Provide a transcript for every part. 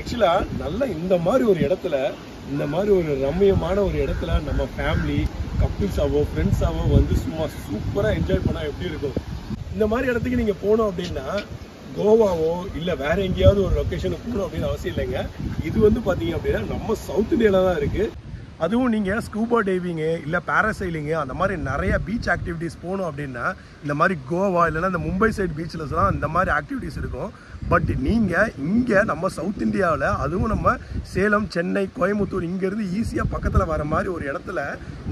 ஆக்சுவலாக நல்லா இந்த மாதிரி ஒரு இடத்துல, இந்த மாதிரி ஒரு ரம்மியமான ஒரு இடத்துல நம்ம ஃபேமிலி கப்பிள்ஸாவோ ஃப்ரெண்ட்ஸாவோ வந்து சும்மா சூப்பராக என்ஜாய் பண்ணால் எப்படி இருக்கும். இந்த மாதிரி இடத்துக்கு நீங்கள் போகணும் அப்படின்னா கோவாவோ இல்லை வேற எங்கேயாவது ஒரு லொக்கேஷனுக்கு போகணும் அப்படின்னு அவசியம் இல்லைங்க. இது வந்து பார்த்தீங்க அப்படின்னா நம்ம சவுத் இந்தியாவில் தான் இருக்குது. அதுவும் நீங்கள் ஸ்கூபா டைவிங்கு இல்லை பேராசைலிங்கு அந்த மாதிரி நிறைய பீச் ஆக்டிவிட்டீஸ் போகணும் அப்படின்னா இந்த மாதிரி கோவா இல்லைன்னா இந்த மும்பை சைடு பீச்சில்ஸ்லாம் இந்த மாதிரி ஆக்டிவிட்டீஸ் இருக்கும். பட் நீங்கள் இங்கே நம்ம சவுத் இந்தியாவில், அதுவும் நம்ம சேலம், சென்னை, கோயம்புத்தூர் இங்கேருந்து ஈஸியாக பக்கத்தில் வர மாதிரி ஒரு இடத்துல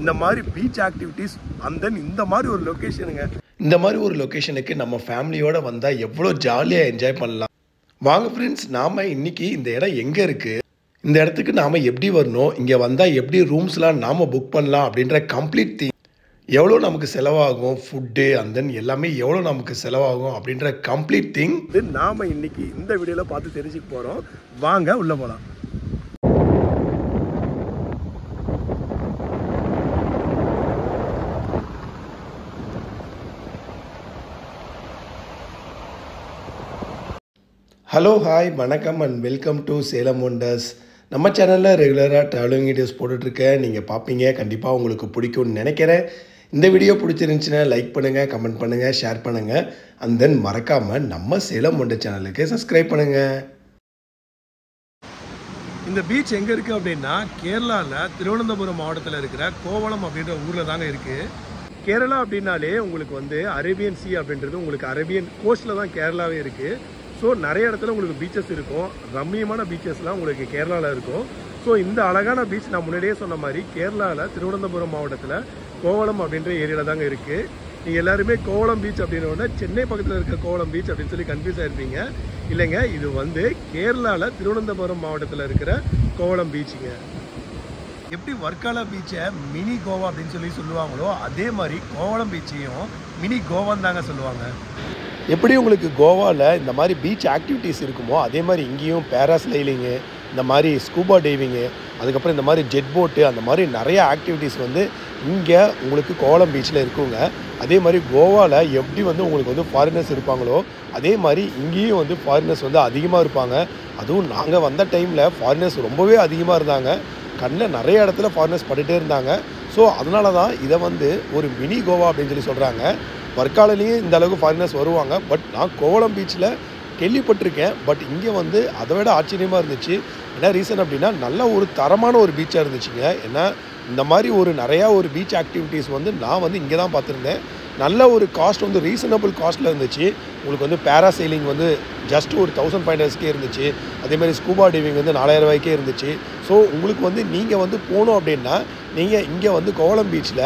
இந்த மாதிரி பீச் ஆக்டிவிட்டீஸ் அண்ட் தென் இந்த மாதிரி ஒரு லொக்கேஷனுங்க. இந்த மாதிரி ஒரு லொக்கேஷனுக்கு நம்ம ஃபேமிலியோடு வந்தால் எவ்வளோ ஜாலியாக என்ஜாய் பண்ணலாம். வாங்க ஃப்ரெண்ட்ஸ், நாம் இன்றைக்கி இந்த இடம் எங்கே இருக்குது, இந்த இடத்துக்கு நாம் எப்படி வரணும், இங்கே வந்தால் எப்படி ரூம்ஸ்லாம் நாம் புக் பண்ணலாம் அப்படின்ற கம்ப்ளீட் திங், எவ்வளோ நமக்கு செலவாகும், ஃபுட்டு அண்ட் தென் எல்லாமே எவ்வளோ நமக்கு செலவாகும் அப்படின்ற கம்ப்ளீட் திங் இது நாம் இன்றைக்கி இந்த வீடியோவில் பார்த்து தெரிஞ்சுக்க போகிறோம். வாங்க உள்ளே போகலாம். ஹலோ, ஹாய், வணக்கம் and welcome to Salem wonders. நம்ம சேனலில் ரெகுலராக ட்ராவலிங் வீடியோஸ் போட்டுட்ருக்கேன். நீங்கள் பார்ப்பீங்க, கண்டிப்பாக உங்களுக்கு பிடிக்கும்னு நினைக்கிறேன். இந்த வீடியோ பிடிச்சிருந்துச்சுன்னா லைக் பண்ணுங்கள், கமெண்ட் பண்ணுங்கள், ஷேர் பண்ணுங்கள் அண்ட் தென் மறக்காமல் நம்ம சேலம் ஒண்டர் சேனலுக்கு சப்ஸ்கிரைப் பண்ணுங்கள். இந்த பீச் எங்கே இருக்குது அப்படின்னா கேரளாவில் திருவனந்தபுரம் மாவட்டத்தில் இருக்கிற கோவளம் அப்படின்ற ஊரில் தாங்க இருக்குது. கேரளா அப்படின்னாலே உங்களுக்கு வந்து அரேபியன் சி அப்படின்றது உங்களுக்கு அரேபியன் கோஸ்ட்டில் தான் கேரளாவே இருக்குது. ஸோ நிறைய இடத்துல உங்களுக்கு பீச்சஸ் இருக்கும், ரம்மியமான பீச்சஸ்லாம் உங்களுக்கு கேரளாவில் இருக்கும். ஸோ இந்த அழகான பீச் நான் முன்னாடியே சொன்ன மாதிரி கேரளாவில் திருவனந்தபுரம் மாவட்டத்தில் கோவளம் அப்படின்ற ஏரியாவில் தாங்க இருக்குது. நீங்கள் எல்லாருமே கோவளம் பீச் அப்படின்னோடனே சென்னை பக்கத்தில் இருக்க கோவளம் பீச் அப்படின்னு சொல்லி கன்ஃபியூஸ் ஆகிருப்பீங்க. இல்லைங்க, இது வந்து கேரளாவில் திருவனந்தபுரம் மாவட்டத்தில் இருக்கிற கோவளம் பீச்சுங்க. எப்படி வர்க்காலா பீச்சை மினி கோவா அப்படின்னு சொல்லி சொல்லுவாங்களோ அதே மாதிரி கோவளம் பீச்சையும் மினி கோவான்னு தாங்க சொல்லுவாங்க. எப்படி உங்களுக்கு கோவாவில் இந்த மாதிரி பீச் ஆக்டிவிட்டீஸ் இருக்குமோ அதே மாதிரி இங்கேயும் பேராஸ்லைலிங்கு, இந்த மாதிரி ஸ்கூபா டைவிங்கு, அதுக்கப்புறம் இந்த மாதிரி ஜெட் போட்டு அந்த மாதிரி நிறைய ஆக்டிவிட்டீஸ் வந்து இங்கே உங்களுக்கு கோவளம் பீச்சில் இருக்குங்க. அதே மாதிரி கோவாவில் எப்படி வந்து உங்களுக்கு வந்து ஃபாரினர்ஸ் இருப்பாங்களோ அதே மாதிரி இங்கேயும் வந்து ஃபாரினர்ஸ் வந்து அதிகமாக இருப்பாங்க. அதுவும் நாங்கள் வந்த டைமில் ஃபாரினர்ஸ் ரொம்பவே அதிகமாக இருந்தாங்க. கண்ணில் நிறைய இடத்துல ஃபாரினர்ஸ் பட்டுகிட்டே இருந்தாங்க. ஸோ அதனால தான் இதை வந்து ஒரு மினி கோவா அப்படின்னு சொல்லி சொல்கிறாங்க. வர்க்காலையும் இந்த அளவுக்கு ஃபாரினர்ஸ் வருவாங்க. பட் நான் கோவளம் பீச்சில் கேள்விப்பட்டிருக்கேன். பட் இங்கே வந்து அதை விட ஆச்சரியமாக இருந்துச்சு. என்ன ரீசன் அப்படின்னா நல்ல ஒரு தரமான ஒரு பீச்சாக இருந்துச்சுங்க. ஏன்னா இந்த மாதிரி ஒரு நிறையா ஒரு பீச் ஆக்டிவிட்டீஸ் வந்து நான் வந்து இங்கே தான் பார்த்துருந்தேன். நல்ல ஒரு காஸ்ட் வந்து ரீசனபிள் காஸ்ட்டில் இருந்துச்சு. உங்களுக்கு வந்து பேராசைலிங் வந்து ஜஸ்ட் ஒரு 1500 இருந்துச்சு. அதேமாதிரி ஸ்கூபா டைவிங் வந்து 4000 ரூபாய்க்கே இருந்துச்சு. ஸோ உங்களுக்கு வந்து நீங்கள் வந்து போகணும் அப்படின்னா நீங்கள் இங்கே வந்து கோவளம் பீச்சில்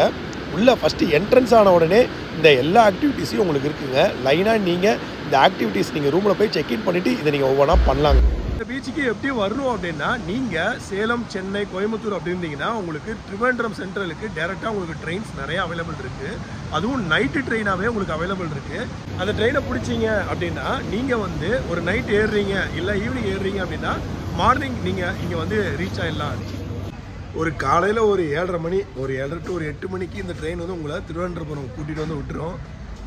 உள்ள ஃபஸ்ட்டு என்ட்ரன்ஸ் ஆன உடனே இந்த எல்லா ஆக்டிவிட்டீஸையும் உங்களுக்கு இருக்குங்க. லைனாக நீங்கள் இந்த ஆக்டிவிட்டீஸ் நீங்கள் ரூமில் போய் செக்இன் பண்ணிவிட்டு இதை நீங்கள் ஒவ்வொன்றா பண்ணலாங்க. இந்த பீச்சுக்கு எப்படி வரணும் அப்படின்னா நீங்கள் சேலம், சென்னை, கோயம்புத்தூர் அப்படி இருந்தீங்கன்னா உங்களுக்கு ட்ரிவாண்ட்ரம் சென்ட்ரலுக்கு டேரெக்டாக உங்களுக்கு ட்ரெயின்ஸ் நிறையா அவைலபிள் இருக்குது. அதுவும் நைட்டு ட்ரெயினாகவே உங்களுக்கு அவைலபிள் இருக்குது. அந்த ட்ரெயினை பிடிச்சிங்க அப்படின்னா நீங்கள் வந்து ஒரு நைட் ஏறுறீங்க இல்லை ஈவினிங் ஏறுறீங்க அப்படின்னா மார்னிங் நீங்கள் இங்கே வந்து ரீச் ஆகிடலாம். ஒரு காலையில் ஒரு 7:30 மணி, ஒரு 7:30 to 8 மணிக்கு இந்த ட்ரெயின் வந்து உங்களை திருவனந்தபுரம் கூட்டிகிட்டு வந்து விட்டுரும்.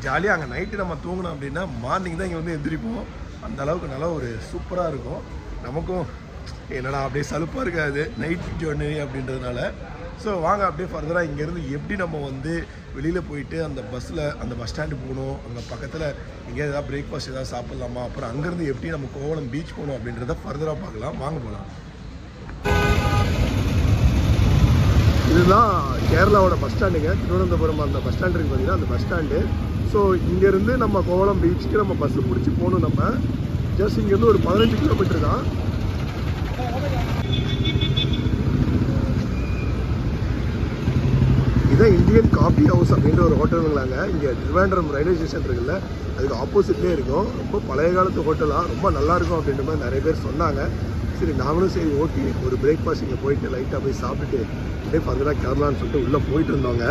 ஜாலியாக அங்கே நைட்டு நம்ம தூங்கினோம் அப்படின்னா மார்னிங் தான் இங்கே வந்து எந்திரிப்போம். அந்த அளவுக்கு நல்லா ஒரு சூப்பராக இருக்கும். நமக்கும் என்னடா அப்படியே சலுப்பாக இருக்காது நைட் ஜர்னி அப்படின்றதுனால. ஸோ வாங்க அப்படியே ஃபர்தராக இங்கேருந்து எப்படி நம்ம வந்து வெளியில் போயிட்டு அந்த பஸ்ஸில் அந்த பஸ் ஸ்டாண்டு போகணும், அங்கே பக்கத்தில் எங்கேயாவது ஏதாவது பிரேக்ஃபாஸ்ட் ஏதாவது சாப்பிட்லாமா, அப்புறம் அங்கேருந்து எப்படி நம்ம கோவளம் பீச் போகணும் அப்படின்றத ஃபர்தராக பார்க்கலாம். வாங்க போகலாம். இதுதான் கேரளாவோட பஸ் ஸ்டாண்டுங்க. திருவனந்தபுரம் அந்த பஸ் ஸ்டாண்ட் இருக்குது பார்த்தீங்கன்னா, அந்த பஸ் ஸ்டாண்டு. ஸோ இங்கேருந்து நம்ம கோவளம் பீச்சுக்கு நம்ம பஸ்ஸு பிடிச்சி போகணும். நம்ம ஜஸ்ட் இங்கேருந்து ஒரு 15 கிலோமீட்டர் தான். இதான் இந்தியன் காஃபி ஹவுஸ் அப்படின்ற ஒரு ஹோட்டலுங்களாங்க. இங்கே ட்ரிவாண்ட்ரம் ரயில்வே ஸ்டேஷன் இருக்குல்ல, அதுக்கு ஆப்போசிட்லேயே இருக்கும். ரொம்ப பழைய காலத்து ஹோட்டலாக ரொம்ப நல்லாயிருக்கும் அப்படின்ற மாதிரி நிறைய பேர் சொன்னாங்க. சரி நாங்களும் சரி ஓகே ஒரு பிரேக்ஃபாஸ்ட் இங்கே போயிட்டு லைட்டாக போய் சாப்பிட்டுட்டு அப்படியே ஃபர்தராக கிளம்பலான்னு சொல்லிட்டு உள்ளே போயிட்டு இருந்தோங்க.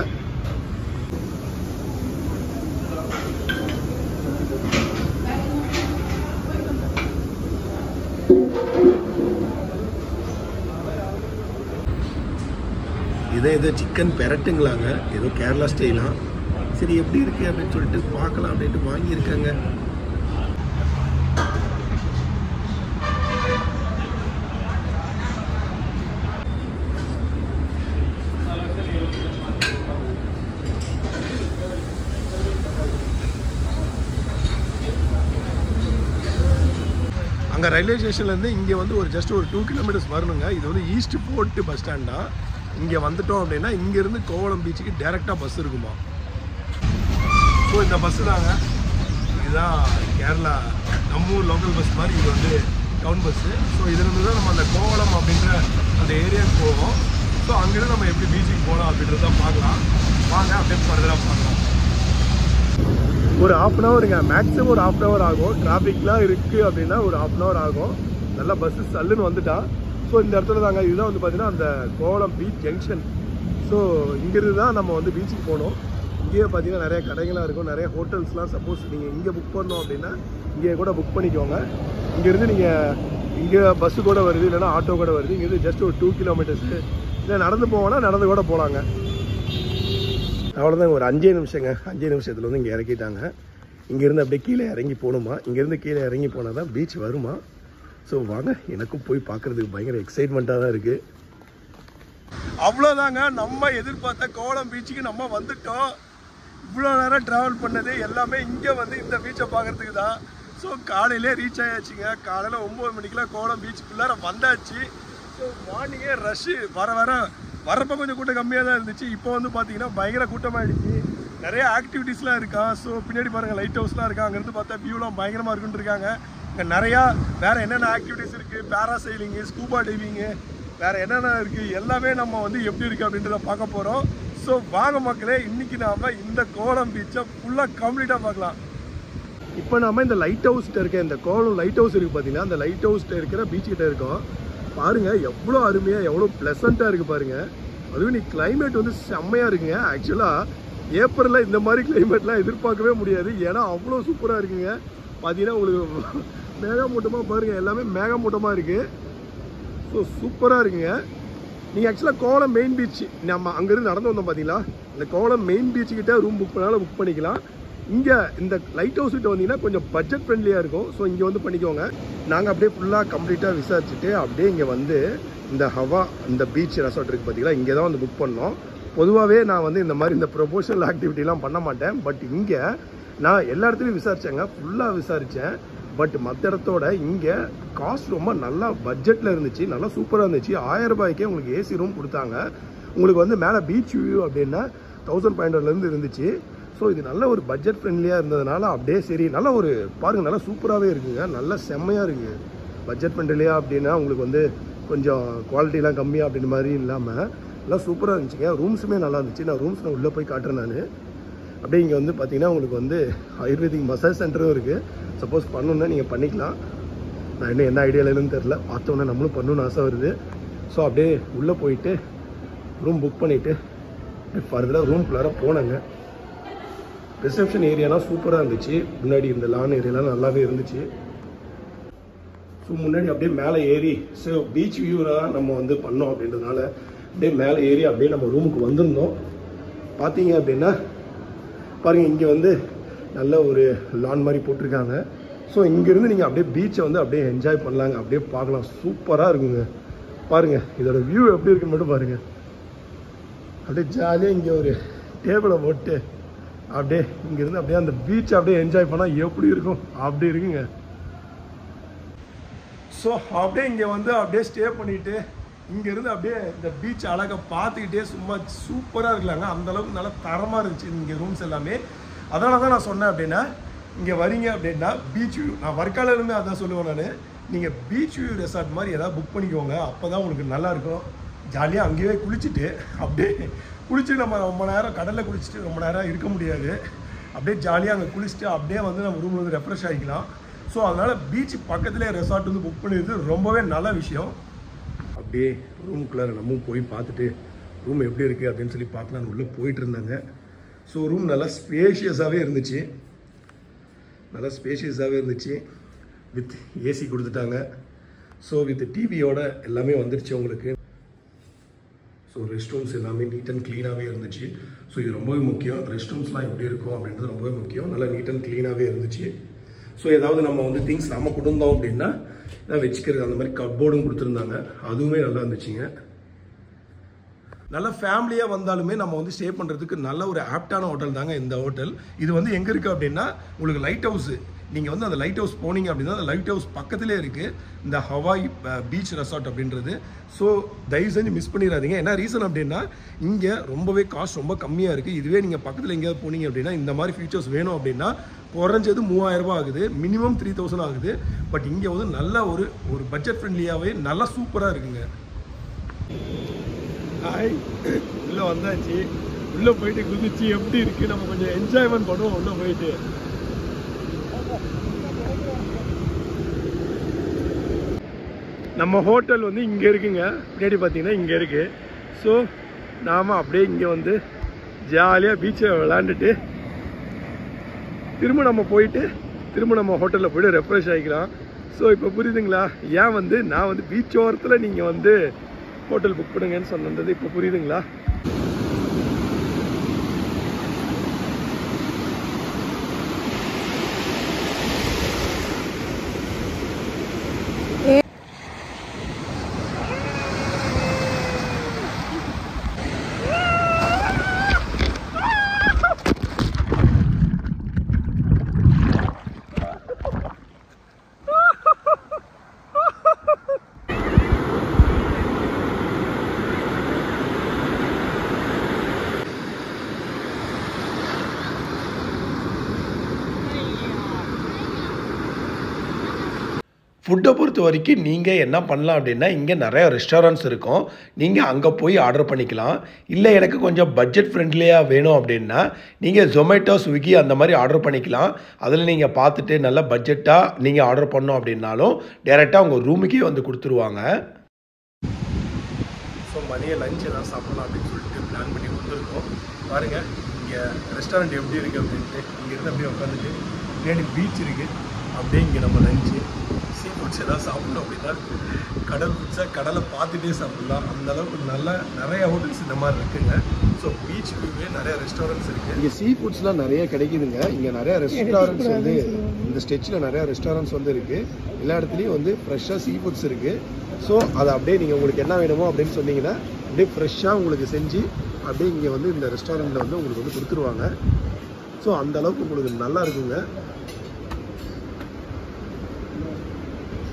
இதே சிக்கன் பெரட்டுங்களாங்க, ஏதோ கேரளா ஸ்டைலாம். சரி எப்படி இருக்குது அப்படின்னு சொல்லிட்டு பார்க்கலாம் அப்படின்ட்டு வாங்கியிருக்காங்க. ரயில்வே ஸ்டேஷன்லேருந்து இங்கே வந்து ஒரு ஜஸ்ட் ஒரு 2 கிலோமீட்டர்ஸ் வரணுங்க. இது வந்து ஈஸ்ட் போர்ட் பஸ் ஸ்டாண்ட் தான். இங்கே வந்துட்டோம் அப்படின்னா இங்கேருந்து கோவளம் பீச்சுக்கு டேரெக்டாக பஸ் இருக்குமா. ஸோ இந்த பஸ்ஸு தாங்க, இதுதான் கேரளா நம்ம ஊர் லோக்கல் பஸ் மாதிரி. இது வந்து டவுன் பஸ்ஸு. ஸோ இதுலேருந்து தான் நம்ம அந்த கோவளம் அப்படின்ற அந்த ஏரியாவுக்கு போவோம். ஸோ அங்கேருந்து நம்ம எப்படி பீச்சுக்கு போகலாம் அப்படின்றத பார்க்கலாம். வாங்க அப்படியே ஃபர்தராக பார்க்கலாம். ஒரு 1/2 ஹவருங்க, மேக்ஸிமம் ஒரு 1/2 ஹவர் ஆகும். டிராஃபிக்லாம் இருக்குது அப்படின்னா ஒரு 1/2 ஹவர் ஆகும். நல்லா பஸ்ஸு சல்லுன்னு வந்துட்டா. ஸோ இந்த இடத்துல தாங்க, இதுதான் வந்து பார்த்தீங்கன்னா அந்த கோவளம் பீச் ஜங்ஷன். ஸோ இங்கிருந்து தான் நம்ம வந்து பீச்சுக்கு போகணும். இங்கேயே பார்த்தீங்கன்னா நிறைய கடைகளாக இருக்கும், நிறைய ஹோட்டல்ஸ்லாம். சப்போஸ் நீங்கள் இங்கே புக் பண்ணோம் அப்படின்னா இங்கே கூட புக் பண்ணிக்கோங்க. இங்கேருந்து நீங்கள் இங்கே பஸ்ஸு கூட வருது, இல்லைன்னா ஆட்டோ கூட வருது. இங்கேருந்து ஜஸ்ட் ஒரு 2 கிலோமீட்டர்ஸு. இல்லை நடந்து போவோன்னா நடந்து கூட போகலாங்க. அவ்வளோதான், ஒரு 5 நிமிஷங்க. 5 நிமிஷத்தில் வந்து இங்கே இறக்கிட்டாங்க. இங்கேருந்து அப்படியே கீழே இறங்கி போகணுமா. இங்கேருந்து கீழே இறங்கி போனால் தான் பீச் வருமா. ஸோ வாங்க, எனக்கும் போய் பார்க்குறதுக்கு பயங்கர எக்ஸைட்மெண்ட்டாக தான் இருக்குது. அவ்வளோதாங்க, நம்ம எதிர்பார்த்த கோவளம் பீச்சுக்கு நம்ம வந்துட்டோம். இவ்வளோ நேரம் ட்ராவல் பண்ணது எல்லாமே இங்கே வந்து இந்த பீச்சை பார்க்குறதுக்கு தான். ஸோ காலையிலே ரீச் ஆயாச்சுங்க. காலையில் 9 மணிக்கெலாம் கோவளம் பீச்சுக்குள்ளார வந்தாச்சு. ஸோ மார்னிங்கே ரஷ்ஷு வரப்போ கொஞ்சம் கூட்டம் கம்மியாக தான் இருந்துச்சு. இப்போ வந்து பார்த்தீங்கன்னா பயங்கர கூட்டமாகிடுச்சு. நிறைய ஆக்டிவிட்டீஸ்லாம் இருக்கா. ஸோ பின்னாடி பாருங்கள், லைட் ஹவுஸ்லாம் இருக்கா. அங்கேருந்து பார்த்தா வியூலாம் பயங்கரமாக இருக்குன்னு இருக்காங்க. இங்கே நிறையா வேறு என்னென்ன ஆக்டிவிட்டீஸ் இருக்குது, பேராசைலிங்கு, ஸ்கூபா டைவிங்கு, வேறு என்னென்ன இருக்குது, எல்லாமே நம்ம வந்து எப்படி இருக்குது அப்படின்றத பார்க்க போகிறோம். ஸோ வாங்க மக்களே, இன்றைக்கி நாம் இந்த கோவளம் பீச்சை ஃபுல்லாக கம்ப்ளீட்டாக பார்க்கலாம். இப்போ நாம் இந்த லைட் ஹவுஸ்கிட்ட இருக்க இந்த கோவளம் லைட் ஹவுஸ் இருக்குது பார்த்தீங்கன்னா, அந்த லைட் ஹவுஸ்கிட்ட இருக்கிற பீச்சுக்கிட்ட இருக்கோம். பாருங்கள் எவ்வளோ அருமையாக, எவ்வளோ ப்ளசண்ட்டாக இருக்குது பாருங்கள். அதுவும் நீ கிளைமேட் வந்து செம்மையாக இருக்குங்க. ஆக்சுவலாக ஏப்ரலில் இந்த மாதிரி கிளைமேட்லாம் எதிர்பார்க்கவே முடியாது. ஏன்னா அவ்வளோ சூப்பராக இருக்குங்க. பார்த்தீங்கன்னா உங்களுக்கு மேகமூட்டமாக பாருங்கள், எல்லாமே மேகமூட்டமாக இருக்குது. ஸோ சூப்பராக இருக்குங்க. நீங்கள் ஆக்சுவலாக கோவளம் மெயின் பீச், நம்ம அங்கேருந்து நடந்து வந்தோம் பார்த்தீங்களா, இந்த கோவளம் மெயின் பீச்சுக்கிட்ட ரூம் புக் பண்ணாலும் புக் பண்ணிக்கலாம். இங்கே இந்த லைட் ஹவுஸ் கிட்ட வந்தீங்கன்னா கொஞ்சம் பட்ஜெட் ஃப்ரெண்ட்லியாக இருக்கும். ஸோ இங்கே வந்து பண்ணிக்கோங்க. நாங்கள் அப்படியே ஃபுல்லாக கம்ப்ளீட்டாக விசாரிச்சுட்டு அப்படியே இங்கே வந்து இந்த ஹவா இந்த பீச் ரெசார்ட் இருக்குது பார்த்தீங்களா, இங்கே தான் வந்து புக் பண்ணோம். பொதுவாகவே நான் வந்து இந்த மாதிரி இந்த ப்ரொபோஷனல் ஆக்டிவிட்டிலாம் பண்ண மாட்டேன். பட் இங்கே நான் எல்லா இடத்துலையும் விசாரித்தேங்க, ஃபுல்லாக விசாரித்தேன். பட் மற்ற இடத்தோட இங்கே காஸ்ட் ரொம்ப நல்லா பட்ஜெட்டில் இருந்துச்சு, நல்லா சூப்பராக இருந்துச்சு. 1000 ரூபாய்க்கே உங்களுக்கு ஏசி ரூம் கொடுத்தாங்க. உங்களுக்கு வந்து மேலே பீச் வியூ அப்படின்னா 1500 இருந்துச்சு. ஸோ இது நல்ல ஒரு பட்ஜெட் ஃப்ரெண்ட்லியாக இருந்ததுனால அப்படியே சரி, நல்லா ஒரு பாருங்கள், நல்லா சூப்பராகவே இருக்குங்க. நல்லா செம்மையாக இருக்குது. பட்ஜெட் ஃப்ரெண்ட்லியாக அப்படின்னா உங்களுக்கு வந்து கொஞ்சம் குவாலிட்டிலாம் கம்மியாக அப்படின்ற மாதிரி இல்லாமல் நல்லா சூப்பராக இருந்துச்சுங்க. ரூம்ஸுமே நல்லா இருந்துச்சு. நான் ரூம்ஸ் உள்ளே போய் காட்டுறேன். நான் அப்படியே இங்கே வந்து பார்த்தீங்கன்னா உங்களுக்கு வந்து ஆயுர்வேதிக் மசாஜ் சென்டரும் இருக்குது. சப்போஸ் பண்ணணுன்னா நீங்கள் பண்ணிக்கலாம். நான் இன்னும் என்ன ஐடியாவில் இல்லைன்னு தெரில, பார்த்தோன்னே நம்மளும் பண்ணணுன்னு ஆசை வருது. ஸோ அப்படியே உள்ளே போயிட்டு ரூம் புக் பண்ணிவிட்டு ஃபர்தராக ரூம்குள்ளார போனாங்க. ரிசப்ஷன் ஏரியாலாம் சூப்பராக இருந்துச்சு. முன்னாடி இந்த லான் ஏரியாலாம் நல்லாவே இருந்துச்சு. ஸோ முன்னாடி அப்படியே மேலே ஏறி, ஸோ பீச் வியூலாம் நம்ம வந்து பண்ணோம் அப்படின்றதுனால அப்படியே மேலே ஏறி அப்படியே நம்ம ரூமுக்கு வந்திருந்தோம். பார்த்தீங்க அப்படின்னா பாருங்கள், இங்கே வந்து நல்ல ஒரு லான் மாதிரி போட்டிருக்காங்க. ஸோ இங்கேருந்து நீங்கள் அப்படியே பீச்சை வந்து அப்படியே என்ஜாய் பண்ணலாங்க, அப்படியே பார்க்கலாம். சூப்பராக இருக்குங்க. பாருங்கள் இதோட வியூ எப்படி இருக்குன்னு மட்டும் பாருங்கள். அப்படியே ஜாலியாக இங்கே ஒரு டேபிளை போட்டு அப்படியே இங்கேருந்து அப்படியே அந்த பீச்சை அப்படியே என்ஜாய் பண்ணால் எப்படி இருக்கும் அப்படி இருக்குங்க. ஸோ அப்படியே இங்கே வந்து அப்படியே ஸ்டே பண்ணிவிட்டு இங்கேருந்து அப்படியே இந்த பீச் அழகாக பார்த்துக்கிட்டே சும்மா சூப்பராக இருக்கலாங்க. அந்தளவுக்கு நல்லா தரமாக இருந்துச்சு இங்கே ரூம்ஸ் எல்லாமே. அதனால தான் நான் சொன்னேன் அப்படின்னா, இங்கே வரீங்க அப்படின்னா பீச் வியூ, நான் வர்க்காலேருந்து அதான் சொல்லுவேன் நான், நீங்கள் பீச் வியூ ரெசார்ட் மாதிரி ஏதாவது புக் பண்ணிக்கோங்க. அப்போ தான் உங்களுக்கு நல்லாயிருக்கும். ஜாலியாக அங்கேயே குளிச்சுட்டு அப்படியே குளிச்சுட்டு நம்ம ரொம்ப நேரம் கடலில் குளிச்சுட்டு ரொம்ப நேரம் இருக்க முடியாது. அப்படியே ஜாலியாக அங்கே குளிச்சுட்டு அப்படியே வந்து நம்ம ரூமில் வந்து ரெஃப்ரெஷ் ஆகிக்கலாம். ஸோ அதனால் பீச் பக்கத்துலேயே ரெசார்ட் வந்து புக் பண்ணிடுறது ரொம்பவே நல்ல விஷயம். அப்படியே ரூமுக்குள்ளே நம்ம போய் பார்த்துட்டு ரூம் எப்படி இருக்குது அப்படின்னு சொல்லி பார்க்கலான்னு உள்ளே போயிட்டு இருந்தாங்க. ஸோ ரூம் நல்லா ஸ்பேஷியஸாகவே இருந்துச்சு, நல்லா ஸ்பேஷியஸாகவே இருந்துச்சு. வித் ஏசி கொடுத்துட்டாங்க. ஸோ வித் டிவியோட எல்லாமே வந்துருச்சு உங்களுக்கு. ஸோ ரெஸ்ட் ரூம்ஸ் எல்லாமே நீட் அண்ட் க்ளீனாகவே இருந்துச்சு. ஸோ இது ரொம்பவே முக்கியம். ரெஸ்ட் ரூம்ஸ்லாம் எப்படி இருக்கும் அப்படின்றது ரொம்பவே முக்கியம். நல்லா நீட் அண்ட் க்ளீனாகவே இருந்துச்சு. ஸோ ஏதாவது நம்ம வந்து திங்ஸ் நம்ம கொடுத்தோம் அப்படின்னா நான் வச்சுக்கிறது அந்த மாதிரி கப்போர்டும் கொடுத்துருந்தாங்க. அதுவுமே நல்லா இருந்துச்சுங்க. நல்ல ஃபேமிலியாக வந்தாலுமே நம்ம வந்து ஸ்டே பண்ணுறதுக்கு நல்ல ஒரு ஆப்டான ஹோட்டல் தாங்க இந்த ஹோட்டல். இது வந்து எங்கே இருக்குது அப்படின்னா உங்களுக்கு லைட் ஹவுஸு நீங்கள் வந்து அந்த லைட் ஹவுஸ் போனீங்க அப்படின்னா அந்த லைட் ஹவுஸ் பக்கத்துலேயே இருக்குது இந்த ஹவாய் பீச் ரெசார்ட் அப்படின்றது. ஸோ தயவு செஞ்சு மிஸ் பண்ணிடாதீங்க. என்ன ரீசன் அப்படின்னா இங்கே ரொம்பவே காஸ்ட் ரொம்ப கம்மியாக இருக்குது. இதுவே நீங்கள் பக்கத்தில் எங்கேயாவது போனீங்க அப்படின்னா இந்த மாதிரி ஃபீச்சர்ஸ் வேணும் அப்படின்னா குறைஞ்சது 3000 ரூபாய் ஆகுது, மினிமம் 3000 ஆகுது. பட் இங்கே வந்து நல்ல ஒரு பட்ஜெட் ஃப்ரெண்ட்லியாகவே நல்லா சூப்பராக இருக்குங்க. ஹாய், உள்ளே வந்தாச்சு. உள்ளே போயிட்டு குதிச்சு எப்படி இருக்குது நம்ம கொஞ்சம் என்ஜாய்மெண்ட் பண்ணுவோம். உள்ளே போயிட்டு நம்ம ஹோட்டல் வந்து இங்கே இருக்குங்க, பின்னாடி பார்த்தீங்கன்னா இங்கே இருக்குது. ஸோ நாம் அப்படியே இங்கே வந்து ஜாலியாக பீச்சில் விளாண்டுட்டு திரும்ப நம்ம போயிட்டு திரும்ப நம்ம ஹோட்டலில் போய்ட்டு ரெஃப்ரெஷ் ஆகிக்கலாம். ஸோ இப்போ புரியுதுங்களா ஏன் வந்து நான் வந்து பீச் ஓரத்தில் நீங்கள் வந்து ஹோட்டல் புக் பண்ணுங்கன்னு சொன்னது இப்போ புரியுதுங்களா? ஃபுட்டை பொறுத்த வரைக்கும் நீங்கள் என்ன பண்ணலாம் அப்படின்னா இங்கே நிறைய ரெஸ்டாரண்ட்ஸ் இருக்கும், நீங்கள் அங்கே போய் ஆர்டர் பண்ணிக்கலாம். இல்லை எனக்கு கொஞ்சம் பட்ஜெட் ஃப்ரெண்ட்லியாக வேணும் அப்படின்னா நீங்கள் ஜொமேட்டோ, ஸ்விக்கி அந்த மாதிரி ஆர்டர் பண்ணிக்கலாம். அதில் நீங்கள் பார்த்துட்டு நல்ல பட்ஜெட்டாக நீங்கள் ஆர்டர் பண்ணோம் அப்படின்னாலும் டேரெக்டாக உங்கள் ரூமுக்கே வந்து கொடுத்துருவாங்க. ஸோ மதிய லஞ்ச் எதாவது சாப்பிடலாம் அப்படின்னு சொல்லிட்டு பிளான் பண்ணி வந்திருக்கோம். பாருங்கள் இங்கே ரெஸ்டாரண்ட் எப்படி இருக்குது அப்படின்ட்டு. இங்கேருந்து அப்படியே உட்காந்துட்டு பின்னாடி பீச் இருக்குது, அப்படியே இங்கே நம்ம லஞ்சு சீ ஃபுட்ஸ் எதாவது சாப்பிட்ணும் அப்படின்னா கடல் ஃபுட்ஸாக கடலை பார்த்துட்டே சாப்பிட்லாம். அந்தளவுக்கு நிறைய ஹோட்டல்ஸ் இந்த மாதிரி இருக்குங்க. ஸோ பீச் வியூவே நிறைய ரெஸ்டாரண்ட்ஸ் இருக்குது. இங்கே சீ ஃபுட்ஸ்லாம் நிறைய கிடைக்குதுங்க. இங்கே நிறைய ரெஸ்டாரண்ட்ஸ் வந்து இந்த ஸ்டெச்சில் நிறைய ரெஸ்டாரண்ட்ஸ் வந்து இருக்குது. எல்லா இடத்துலையும் வந்து ஃப்ரெஷ்ஷாக சீ ஃபுட்ஸ் இருக்குது. ஸோ அதை அப்படியே நீங்கள் உங்களுக்கு என்ன வேணுமோ அப்படின்னு சொன்னீங்கன்னா அப்படியே ஃப்ரெஷ்ஷாக உங்களுக்கு செஞ்சு அப்படியே இங்கே வந்து இந்த ரெஸ்டாரண்ட்டில் வந்து உங்களுக்கு வந்து கொடுத்துருவாங்க. ஸோ அந்தளவுக்கு உங்களுக்கு நல்லா இருக்குங்க.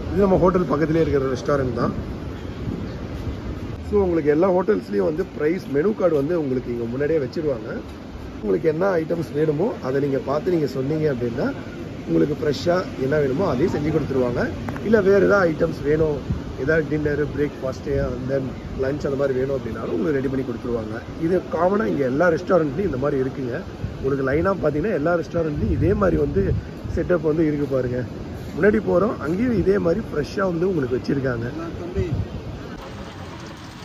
இது நம்ம ஹோட்டல் பக்கத்துலேயே இருக்கிற ரெஸ்டாரண்ட் தான். ஸோ உங்களுக்கு எல்லா ஹோட்டல்ஸ்லேயும் வந்து ப்ரைஸ் மெனு கார்டு வந்து உங்களுக்கு இங்கே முன்னாடியே வச்சுருவாங்க. உங்களுக்கு என்ன ஐட்டம்ஸ் வேணுமோ அதை நீங்கள் பார்த்து நீங்கள் சொன்னீங்க அப்படின்னா உங்களுக்கு ஃப்ரெஷ்ஷாக என்ன வேணுமோ அதையும் செஞ்சு கொடுத்துருவாங்க. இல்லை வேறு எதாவது ஐட்டம்ஸ் வேணும், எதாவது dinner, breakfast and then lunch அந்த மாதிரி வேணும் அப்படின்னாலும் உங்களுக்கு ரெடி பண்ணி கொடுத்துருவாங்க. இது காமனாக இங்கே எல்லா ரெஸ்டாரண்ட்லேயும் இந்த மாதிரி இருக்குங்க. உங்களுக்கு லைனாக பார்த்தீங்கன்னா எல்லா ரெஸ்டாரண்ட்லேயும் இதே மாதிரி வந்து செட்டப் வந்து இருக்குது பாருங்கள். முன்னாடி போகிறோம், அங்கேயும் இதே மாதிரி ஃப்ரெஷ்ஷாக வந்து உங்களுக்கு வச்சுருக்காங்க.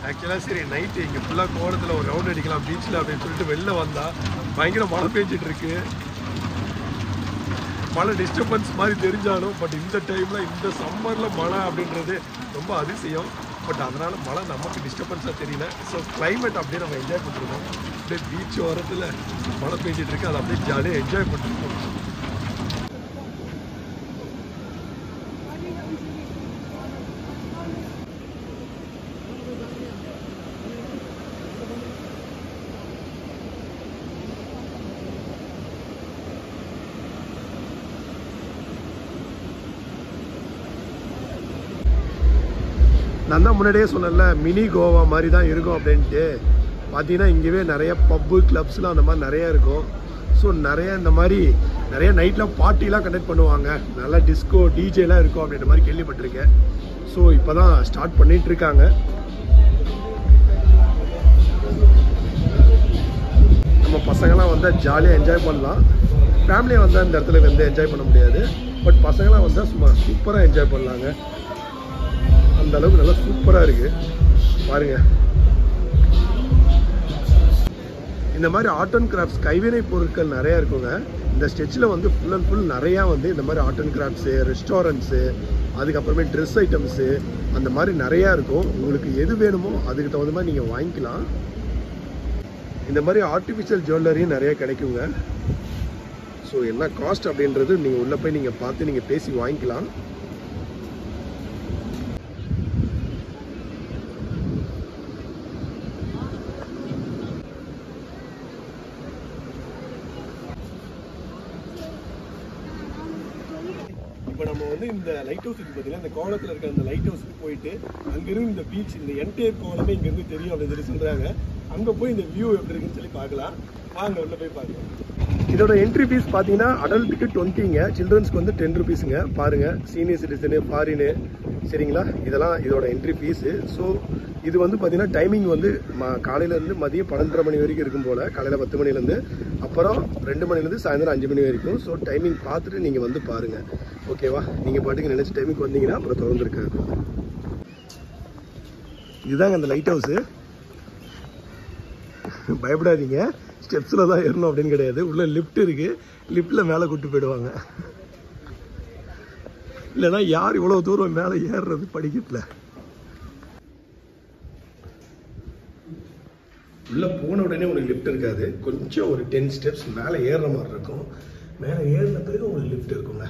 ஆக்சுவலாக சரி நைட்டு இங்கே ஃபுல்லாக கோலத்தில் ஒரு ரவுண்ட் அடிக்கலாம் பீச்சில் அப்படின்னு சொல்லிட்டு வெளில வந்தால் பயங்கர மழை பெஞ்சிட்ருக்கு. மழை டிஸ்டர்பன்ஸ் மாதிரி தெரிஞ்சாலும் பட் இந்த டைமில் இந்த சம்மரில் மழை அப்படின்றது ரொம்ப அதிசயம். பட் அதனால் மழை நமக்கு டிஸ்டர்பன்ஸாக தெரியல. ஸோ கிளைமேட் அப்படியே நம்ம என்ஜாய் பண்ணிருக்கோம். அப்படியே பீச் ஓரத்தில் மழை பெஞ்சிட்ருக்கு, அதை அப்படியே ஜாலியாக என்ஜாய் பண்ணிருக்கோம். நான் தான் முன்னாடியே சொன்னேன்ல மினி கோவா மாதிரி தான் இருக்கும் அப்படின்ட்டு. பார்த்தீங்கன்னா இங்கேயே நிறைய பப்பு கிளப்ஸ்லாம் அந்த மாதிரி நிறையா இருக்கும். ஸோ நிறைய இந்த மாதிரி நிறைய நைட்டில் பார்ட்டிலாம் கண்டக்ட் பண்ணுவாங்க, நல்லா டிஸ்கோ டிஜேலாம் இருக்கும் அப்படின்ற மாதிரி கேள்விப்பட்டிருக்கேன். ஸோ இப்போ தான் ஸ்டார்ட் பண்ணிகிட்ருக்காங்க. நம்ம பசங்களாம் வந்தால் ஜாலியாக என்ஜாய் பண்ணலாம். ஃபேமிலியாக வந்தால் இந்த இடத்துல வந்து என்ஜாய் பண்ண முடியாது. பட் பசங்களாம் வந்தால் சும்மா சூப்பராக என்ஜாய் பண்ணலாங்க. அந்த அளவுக்கு நல்லா சூப்பராக இருக்குது பாருங்கள். இந்த மாதிரி ஆர்ட் அண்ட் கிராஃப்ட்ஸ் கைவினை பொருட்கள் நிறையா இருக்குங்க. இந்த ஸ்டெச்சில் வந்து ஃபுல் அண்ட் ஃபுல் நிறையா வந்து இந்த மாதிரி ஆர்ட் அண்ட் கிராஃப்ட்ஸு, ரெஸ்டாரண்ட்ஸு, அதுக்கப்புறமே ட்ரெஸ் ஐட்டம்ஸு அந்த மாதிரி நிறையா இருக்கும். உங்களுக்கு எது வேணுமோ அதுக்கு தகுந்த மாதிரி நீங்கள் வாங்கிக்கலாம். இந்த மாதிரி ஆர்டிஃபிஷியல் ஜுவல்லரியும் நிறையா கிடைக்குங்க. ஸோ என்ன காஸ்ட் அப்படின்றது நீங்கள் உள்ளே போய் நீங்கள் பார்த்து நீங்கள் பேசி வாங்கிக்கலாம். இப்போ நம்ம வந்து இந்த லைட் ஹவுஸ் இருக்கு பார்த்தீங்கன்னா, இந்த கோவளத்தில் இருக்க அந்த லைட் ஹவுஸுக்கு போயிட்டு அங்கிருந்து இந்த பீச், இந்த என்டையர் கோவளமே இங்கேருந்து தெரியும் அப்படின்னு சொல்லி சொல்கிறாங்க. அங்கே போய் இந்த வியூ எப்படி இருக்குன்னு சொல்லி பார்க்கலாம். வாங்க உள்ள போய் பார்க்கலாம். இதோட என்ட்ரி ஃபீஸ் பார்த்தீங்கன்னா அடல்ட்டுக்கு 20ங்க, சில்ட்ரன்ஸ்க்கு வந்து 10 ருபீஸுங்க. பாருங்கள், சீனியர் சிட்டிசனு, ஃபாரினு, சரிங்களா, இதெல்லாம் இதோட என்ட்ரி ஃபீஸு. ஸோ இது வந்து பார்த்தீங்கன்னா டைமிங் வந்து காலையிலேருந்து மதியம் 12:30 மணி வரைக்கும் இருக்கும் போல், காலையில் 10 மணிலேருந்து, அப்புறம் 2 மணிலேருந்து சாயந்தரம் 5 மணி வரைக்கும். ஸோ டைமிங் பார்த்துட்டு நீங்கள் வந்து பாருங்கள், ஓகேவா? நீங்கள் பாட்டுக்கு நினச்ச டைமுக்கு வந்தீங்கன்னா அப்புறம் திறந்துருக்காது. இதுதாங்க அந்த லைட் ஹவுஸு. பயப்படாதீங்க, ஸ்டெப்ஸில் தான் ஏறணும் அப்படின்னு கிடையாது. உள்ள லிஃப்ட் இருக்குது, லிஃப்ட்டில் மேலே கூப்பிட்டு போயிடுவாங்க. இல்லைன்னா யார் இவ்வளோ தூரம் மேலே ஏறுறது படிக்கட்டில்? உள்ளே போன உடனே உங்களுக்கு லிஃப்ட் இருக்காது. கொஞ்சம் ஒரு 10 ஸ்டெப்ஸ் மேலே ஏறுற மாதிரி இருக்கும். மேலே ஏறின பிறகு உங்களுக்கு லிஃப்ட் இருக்குங்க.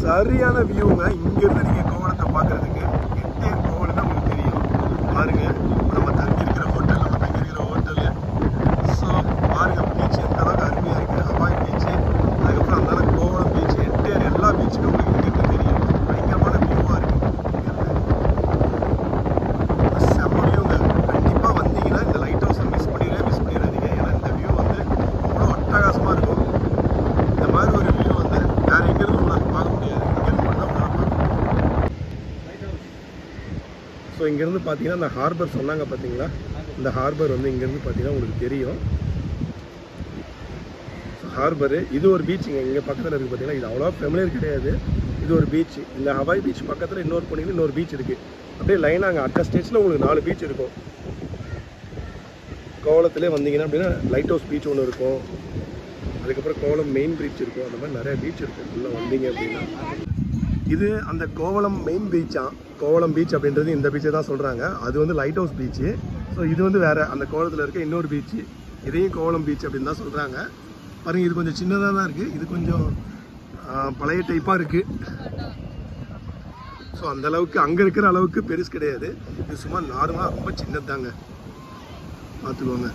சரியான வியூங்க. இங்கிருந்து நீங்கள் கோவளத்தை பார்க்கறதுக்கு என்டையர் கோவளம் தான் உங்களுக்கு தெரியும். பாருங்க, நம்ம தங்கியிருக்கிற ஹோட்டலு. ஸோ பாருங்க, பீச் எந்த அளவுக்கு அருமையாக இருக்குது. ஹவாய் பீச்சு, அதுக்கப்புறம் அந்த அளவுக்கு கோவளம் பீச், என்டையர் எல்லா பீச்சுமே உங்களுக்கு இங்கிருந்து தெரியும். பயங்கரமான வியூவாக இருக்குது. செம்ம வியூங்க. கண்டிப்பாக வந்தீங்கன்னா இந்த லைட் ஹவுஸை மிஸ் பண்ணிடாதீங்க. ஏன்னா இந்த வியூ வந்து அவ்வளோ அட்டகாசமாக இருக்கும். இந்த மாதிரி ஒரு வியூ வந்து வேறு எங்கேருந்து உங்களுக்கு பார்க்க முடியாது. இங்கேருந்து பண்ணால் உங்களால் பார்க்க முடியும். ஸோ இங்கேருந்து பார்த்தீங்கன்னா இந்த ஹார்பர் சொன்னாங்க பார்த்தீங்களா, இந்த ஹார்பர் வந்து இங்கேருந்து பார்த்தீங்கன்னா உங்களுக்கு தெரியும். ஹார்பரு இது ஒரு பீச்சுங்க. இங்கே பக்கத்தில் இருக்குது பார்த்தீங்கன்னா, இது அவ்வளோ ஃபெமிலியர் கிடையாது. இது ஒரு பீச். இந்த ஹவாய் பீச் பக்கத்தில் இன்னொரு போனீங்கன்னா இன்னொரு பீச் இருக்குது. அப்படியே லைனாக அங்கே அட்ட ஸ்டேஜில் உங்களுக்கு 4 பீச் இருக்கும். கோவளத்திலே வந்தீங்கன்னா அப்படின்னா லைட் ஹவுஸ் பீச் ஒன்று இருக்கும், அதுக்கப்புறம் கோவளம் மெயின் பீச் இருக்கும். அந்த மாதிரி நிறைய பீச் இருக்கும். உள்ளே வந்தீங்க அப்படின்னா இது அந்த கோவளம் மெயின் பீச்சா. கோவளம் பீச் அப்படின்றது இந்த பீச்சை தான் சொல்கிறாங்க. அது வந்து லைட் ஹவுஸ் பீச்சு. ஸோ இது வந்து வேறு அந்த கோவளத்தில் இருக்க இன்னொரு பீச்சு. இதையும் கோவளம் பீச் அப்படின்னு தான் சொல்கிறாங்க. பாருங்கள், இது கொஞ்சம் சின்னதாக தான் இருக்குது. இது கொஞ்சம் பழைய டைப்பாக இருக்குது. ஸோ அந்த அளவுக்கு அங்கே இருக்கிற அளவுக்கு பெருசு கிடையாது. இது சும்மா நார்மலாக ரொம்ப சின்னது தாங்க, பார்த்துக்கோங்க.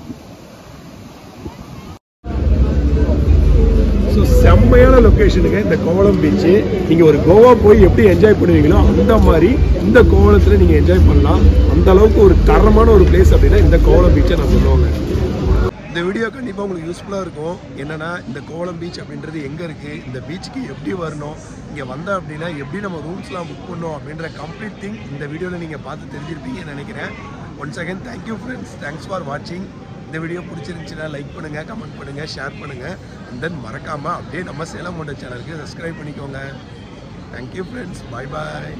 ஸோ செம்மையான லொக்கேஷனுங்க இந்த கோவளம் பீச்சு. நீங்கள் ஒரு கோவா போய் எப்படி என்ஜாய் பண்ணுவீங்களோ அந்த மாதிரி இந்த கோவளத்தில் நீங்கள் என்ஜாய் பண்ணலாம். அந்த அளவுக்கு ஒரு தரமான ஒரு பிளேஸ் அப்படின்னா இந்த கோவளம் பீச்சை நான் சொல்லுவாங்க. இந்த வீடியோ கண்டிப்பாக உங்களுக்கு யூஸ்ஃபுல்லாக இருக்கும். என்னென்னா, இந்த கோவளம் பீச் அப்படின்றது எங்கே இருக்குது, இந்த பீச்சுக்கு எப்படி வரணும், இங்கே வந்தால் அப்படின்னா எப்படி நம்ம ரூம்ஸ்லாம் புக் பண்ணோம் அப்படின்ற கம்ப்ளீட் திங் இந்த வீடியோவில் நீங்கள் பார்த்து தெரிஞ்சிருப்பீங்கன்னு நினைக்கிறேன். Once again thank you friends, thanks for வாட்சிங். இந்த வீடியோ பிடிச்சிருந்துச்சுன்னா லைக் பண்ணுங்கள், கமெண்ட் பண்ணுங்கள், ஷேர் பண்ணுங்கள். அண்ட் தென் மறக்காமல் அப்படியே நம்ம சேலம் மோட்டோ சேனலுக்கு சப்ஸ்கிரைப் பண்ணிக்கோங்க. தேங்க்யூ ஃப்ரெண்ட்ஸ், பாய் பாய்.